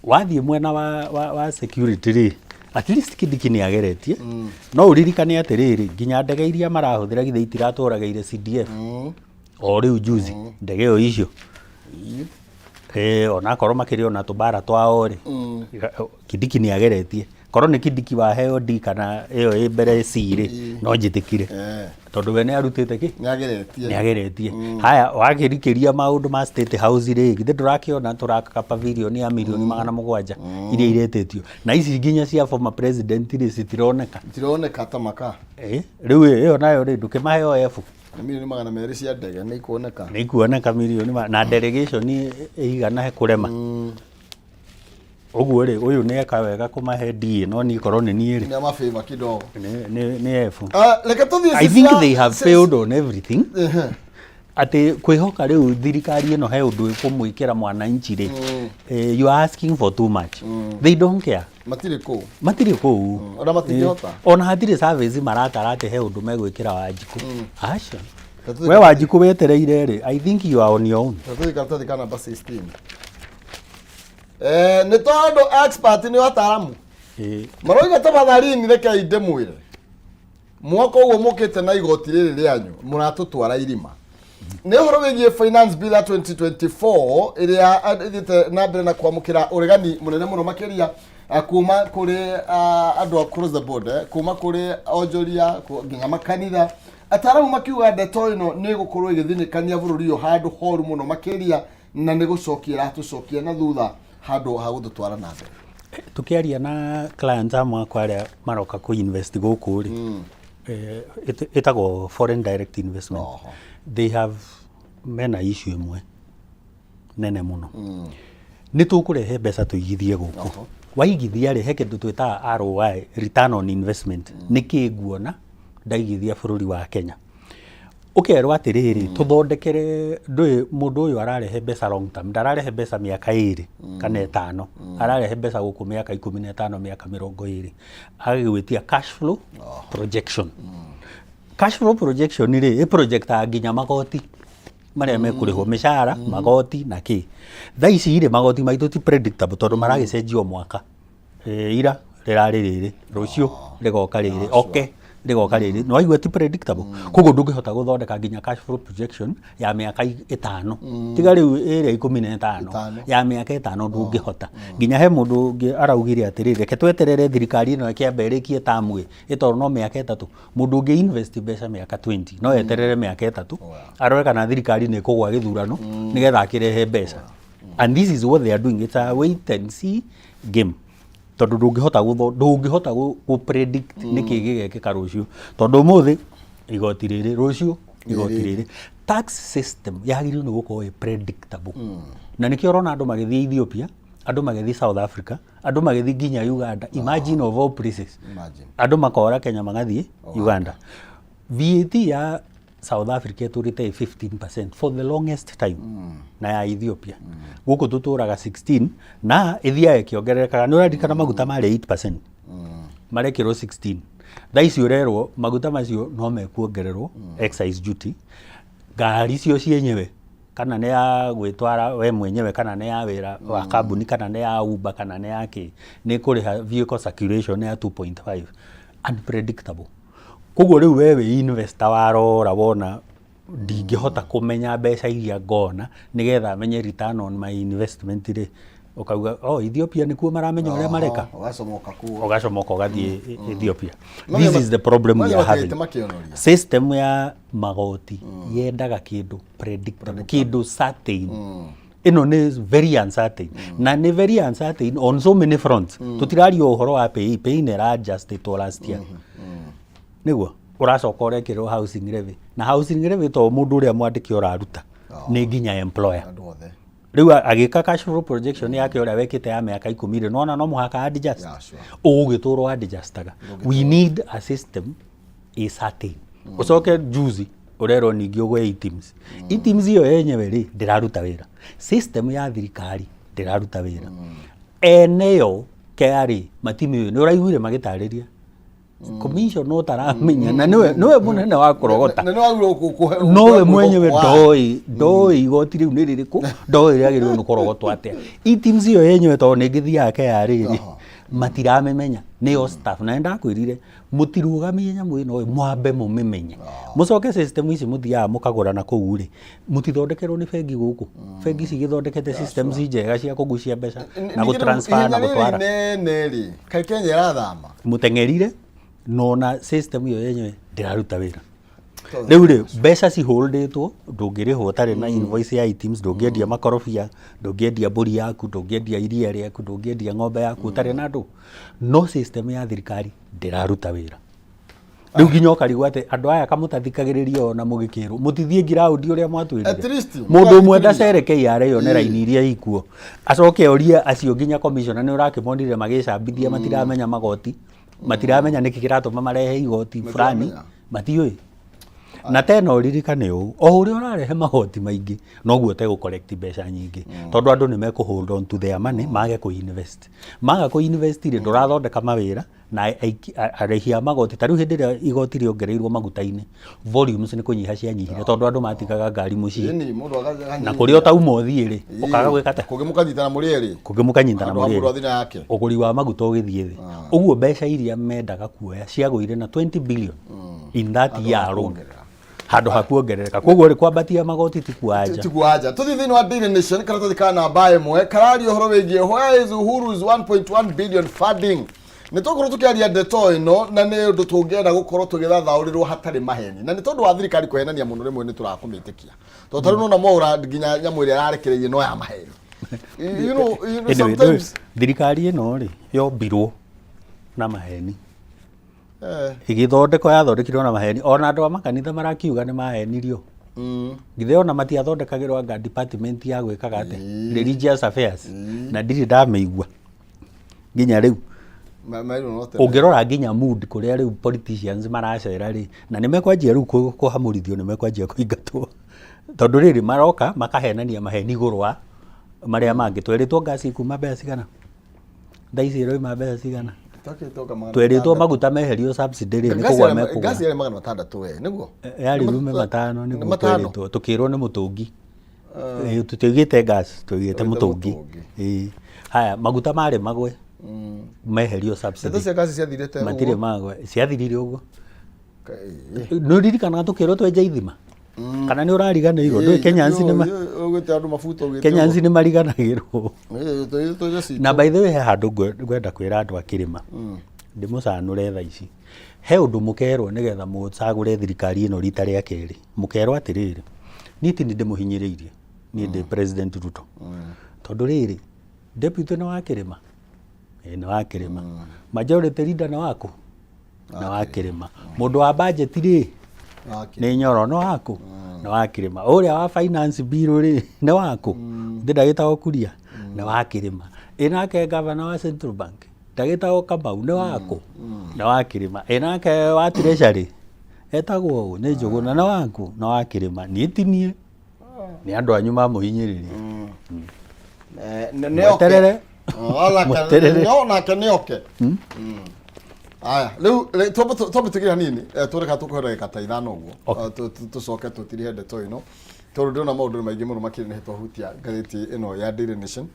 Speaker 3: wathiĩ mwena wa security rĩ at least kĩndiki nĩ ageretie no ũririkane atĩrĩrĩ nginya ndege iria marahũthĩra githĩ itiratũragaire CDF o rĩu juzi ndege ĩyo icio ona korwo makĩrĩ ona tũbara twao rĩ kĩndiki nĩ ageretie korwo nĩ kĩndiki waheo D kana ĩyo ĩ mbere C rĩ no njĩtĩkire tondũ we nĩ arutĩte kĩ nĩ ageretie haya wakĩrikĩria maũndũ ma State House rĩ githĩ ndũrakĩona tũraka pavilion ya milioni 700 iria iretĩtio na ici nginya cia former president rĩ citironeka
Speaker 2: ta maka
Speaker 3: rĩu ĩyo nayo rĩ ndũkĩmahe OF
Speaker 2: milioni 200 cia ndege nĩ
Speaker 3: ikuoneka milioni na delegation ĩigana kurema ũguo rĩ ũyũ nĩ eka wega kũmahe D no ni korwo nĩ niĩ rĩ
Speaker 2: nĩ mafavor kidogo
Speaker 3: nĩ F
Speaker 2: reke tũthiĩ
Speaker 3: I think they have failed on everything ati kwĩhoka rĩu thirikari ĩno he ũndũ ĩkũmwĩkĩra mwananchi rĩ you are asking for too much they don't care matirĩ kũu
Speaker 2: ona matingĩhota
Speaker 3: ona hatirĩ service maratara atĩ he ũndũ megwĩkĩra Wanjikũ aca we Wanjikũ wetereire rĩ I think you are on your own
Speaker 2: karatathi ka namba 16 nĩ tondũ expert nĩ wataaramu maroiga tafadhalini reke ndĩmwĩre mwaka ũguo mũkĩte na igoti rĩrĩ rĩanyu mũratũtwara irima nĩ ũhoro wĩgiĩ finance bill ya 2024 ĩrĩa ĩthiĩte na mbere na kwamũkĩra ũregani mũnene mũno makĩria kuma kũrĩ andũ across the board kuma kũrĩ onjoria nginya makanitha ataaramu makiuga ndeto ĩno nĩ gũkorwo ĩgĩthinĩkania bũrũri ũyũ handũ horu mũno makĩria na nĩ gũcokia ratũcokia na thutha handũ ha gũtũtwara na mbere
Speaker 3: tukiaria na clients amwe arĩa maroka kũ invest gũkũ rĩ itagwo foreign direct investment they have mena issue imwe nene mũno nĩ tũkũrehe mbeca tũigithie gũkũ waigithia rĩ he kĩndũ twĩtaga ROI return on investment nĩkĩ nguona ndaigithia bũrũri wa Kenya ũkerwo atĩrĩrĩ tũthondekere mũndũ ũyũ ararehe mbeca long term ndararehe mbeca mĩaka 2 kana 5 ararehe mbeca gũkũ mĩaka 15 mĩaka 20 agĩgwĩtia cash flow projection cash flow projection rĩ projecta nginya magoti marĩa mekũrĩhwo mĩcara magoti na kĩ thaa ici rĩ magoti maitũ ti predictable tondũ maragĩcenjio mwaka ira rĩrarĩ rĩrĩ rũciũ rĩgoka rĩrĩ okay rĩgoka rĩrĩ no aigua ti predictable koguo ndũngĩhota gũthondeka nginya cash flow projection ya mĩaka 5 tiga rĩu ĩrĩa 15 ya mĩaka 5 ndũngĩhota nginya he mũndũ ũngĩ araugire atĩrĩrĩ reke tweterere thirikari ĩno ĩkĩambe ĩrĩkie tamu ĩtoro no mĩaka 3 mũndũ ũngĩ invest mbeca mĩaka 20 no eterere mĩaka 3 arore kana thirikari nĩ ĩkũgwa gĩthurano nĩgetha akĩrehe mbeca and this is what they are doing it's a wait and see game tondũ ndũngĩhota gũ-predict nĩkĩ gĩgekĩka rũciũ tondũ ũmũthĩ igoti rĩrĩ rũciũ igoti rĩrĩ tax system yagĩrĩirwo nĩ gũkorwo predictable na nĩkĩo ũrona andũ magĩthiĩ Ethiopia andũ magĩthiĩ South Africa andũ magĩthiĩ nginya Uganda imagine of all places andũ makora Kenya magathiĩ Uganda VAT ya South Africa tũrĩte 15% for the longest time na ya Ethiopia gũkũ tũtũraga 16 na ĩthiaga ĩkĩongererekaga nĩ ũrandikana maguta marĩ 8% marekĩrwo 16 thaa ici ũrerwo maguta macio no mekuongererwo excise duty ngari icio cienyewe kana nĩ ya gwĩtwara we mwenyewe kana nĩ ya wĩra wa kambuni kana nĩ ya Uber kana nĩ ya kĩ nĩ kũrĩha vehicle circulation ya 2.5 unpredictable koguo rĩu wewe investor warora wona ndingĩhota kũmenya mbeca iria ngona nĩgetha menye return on my investment rĩ ukauga Ethiopia nĩkuo maramenya ũrĩa mareka ũgacomoka ũgathiĩ Ethiopia this is the problem we are having system ya magoti yendaga kĩndũ predictable kĩndũ certain ĩno nĩ very uncertain na nĩ very uncertain on so many fronts tutirario ũhoro wa pay nĩ ra-adjust to last year nĩguo ũracoka ũrekĩrwo housing levy na housing levy to mũndũ ũrĩa mwandĩki ũraruta nĩ nginya employer rĩu agĩka cash flow projection yake ũrĩa wekĩte ya mĩaka 10 nona no mũhaka adjust ũgĩtũrwo adjustaga we need a system is certain ũcoke juzi ũrerwo ningĩ ũgwe e-teams ĩyo yenyewe rĩ ndĩraruta wĩra system ya thirikari ndiraruta wira eneyo keari matimi no raiguire magitariria commission no taramenya na niwe munene wa kurogota nowe mwenyewe ndoi igoti riu ni ririku ndoi riagirwo no kurogotwa atia iteams iyo yenyewe to ningithia keari matiramemenya niyo staff na ndakwirire mutirugamie nyamu ino mwambe mumimenye mucoke system ici muthia mukagurana kuu ri mutithondekerwo ni bengi guku bengi cigithondekete systems njega cia kugucia mbeca na gutransfer na gutwara
Speaker 2: neri kai Kenya rathama
Speaker 3: mutengerire nona system iyo yenyewe ndiraruta wira riu ri mbeca ciholdetwo ndungirihwo tari na invoice ya items ndungiendia makorofia ndungiendia mburi yaku ndungiendia iria riaku ndungiendia ng'ombe yaku tari na ndu no system ya thirikari ndiraruta wira riu nginya ukarigwo ati andu aya kamutathikagiriria ona mugikirwo mutithie ground uria mwatwirire mundu umwe ndacere KRA one raini iria ikuo acoke oria acio nginya commissioner ni urakimonire magicambithia matiramenya magoti matiramenya niki kiratuma marehe igoti fulani matiui na tena uririkane u o uria urarehe magoti maingi noguo te collect mbeca nyingi tondu andu ni meku hold on to their money mage ku invest maga ku invest ri ndurathondeka mawira na arehia magoti tariu hindi ria igoti riongereirwo maguta-ini volumes ni kunyiha cia nyihire tondu andu matikaga ngari mucii na kuri o tauma uthie ri ukaga gwikata
Speaker 2: kugimukanyitana muri eri
Speaker 3: kugimukanyitana muri eri uguri wa maguta ugithie thi uguo mbeca iria mendaga kuoya ciagwire na 20 billion in that year alone handu hakuongerereka koguo ri kwambatia magoti tikuaja
Speaker 2: tuthi thini wa Daily Nation kana tuthikana namba imwe karari uhoro wigie where is Uhuru's 1.1 billion funding ni tokoro tukiaria ndeto ino na ni undu tungienda gukorwo tugithathaurirwo hatari maheni na ni tondu wa thirikari kuhenania muno rimwe ni turakumitikia to taru no mora nginya nyamu iria ararekereirie no ya maheni you know sometimes
Speaker 3: thirikari ino ri yombirwo na maheni igithondeko yathondekirwo na maheni ona andu a makanitha marakiuga ni mahenirio githe ona matiathondekagirwo anga department ya gwikaga ate religious affairs na ndiri ndameigua nginya riu ungirora nginya mood kuria riu politicians maracera ri na nimekwanjia riu kuhamurithio nimekwanjia kuingatwo tondu riri maroka makahenania maheni gurwa maria mangi tweritwo ngasi kuma mbeca cigana thaici roima mbeca cigana tweritwo maguta meherio subsidy ri ni kugwa mekugwa
Speaker 2: ngasi yale magana 6 we niguo
Speaker 3: yari rume 5 niguo tweritwo tukirwo ni mutungi tutigite gas tugite mutungi haya maguta mari magwe meherio subsidy
Speaker 2: cia ngasi ciathirite
Speaker 3: matire magwe ciathirire uguo no ririkana tukirwo twenja ithima kana ni urariganirwo ndui Kenyans ni
Speaker 2: ugite andu mafuta ugite
Speaker 3: Kenyans ni mariganagirwo na by the way handu gwenda kwira andu akirima ndimucanure tha ici he undu mukerwo nigetha mucagure thirikari ino rita ria keri mukerwo atiriri niti ni ndimuhinyiriirie ni ndi President Ruto tondu riri deputy ni wa kirima ni wa kirima majority leader na wako na wa kirima mundu wa budget ri ni nyoro no wako na wa kirima uria wa finance bill ri ni wako ndagitao kuria na wa kirima inake governor wa Central Bank ndagitao Kamau ni wako na wa kirima inake wa treasury etagwo ni Njuguna na wako na wa kirima ni tinie ni andu anyu ma muhinyiriri
Speaker 2: ne oke no na kenioke aya leo tobe tugira nini tureka tukorera kata ithano uguo tucoke tutirihe ndeto ino tondu ndona maundu maingi muno makiri ni twahutia ngatheti ino ya Daily Nation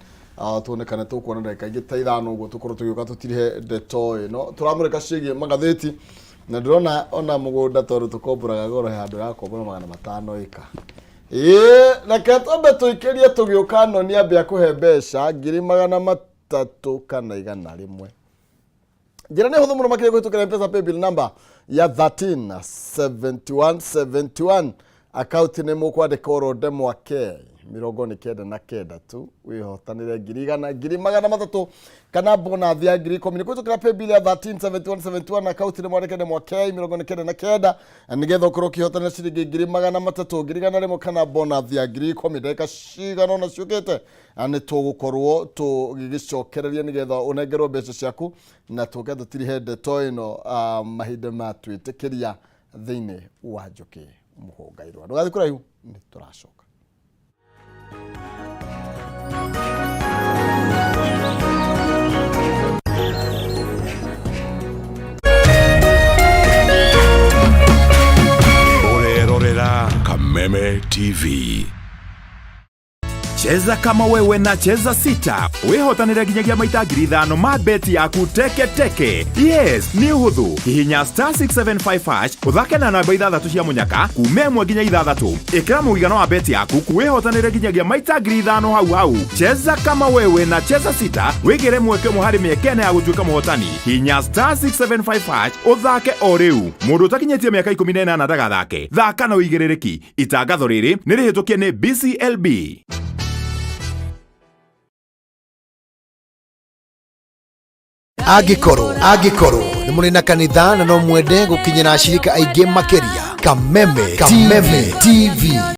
Speaker 2: tuonekana tukuona ndeka ingi ta ithano uguo tukorwo tugiuka tutirihe ndeto ino turamureka cigie magatheti na ndona ona mugunda tondu tukomburaga goro handu ya kombora 500 ika na katobe tuikirie tugiuka no ni ambia kuhe mbeca 300 kana 100 njira ni huthu muno makire gutukira mpesa paybill number ya 137171 account ni mukwandika orode mwake 99 tu wihotanire 100,000 kana bonus ya 10,000 gutukira paybill ya 137171 account ni mwandika mwake 99 nigetha ukorwo kihotanira ciringi 300,000 kana bonus ya 10,000 ndeka cigana na ciukite ani tugukorwo tugigicokereria nigetha unengerwo mbeca ciaku na tugetha tirihe ndeto ino mahinda matwitikiria thiini wa njuki muhungairwa ndugathikura yu ni turacoka
Speaker 4: Kameme TV.
Speaker 5: Cheza kama wewe na cheza sita. Wihotanire nginyagia maita 5,000 ma beti yaku teke teke. Yes, ni huthu. Hihinya *675# uthake na namba 6 cia munyaka kuuma 1 nginya 6. Ikira muigana wa beti yaku kuwihotanire nginyagia maita 5,000 hau. Cheza kama wewe na cheza sita. Wigire mweke muhari miekene ya gutuika muhotani. Hihinya *675# uthake o riu. Mundu utakinyetie miaka 18 ndagathake. Thaka na uigirereki. Itangatho riri ni rihitukie ni BCLB.
Speaker 6: Agikoro ni muri na kanitha na no mwende gukinyira ashirika aingĩ makeria. Kameme TV.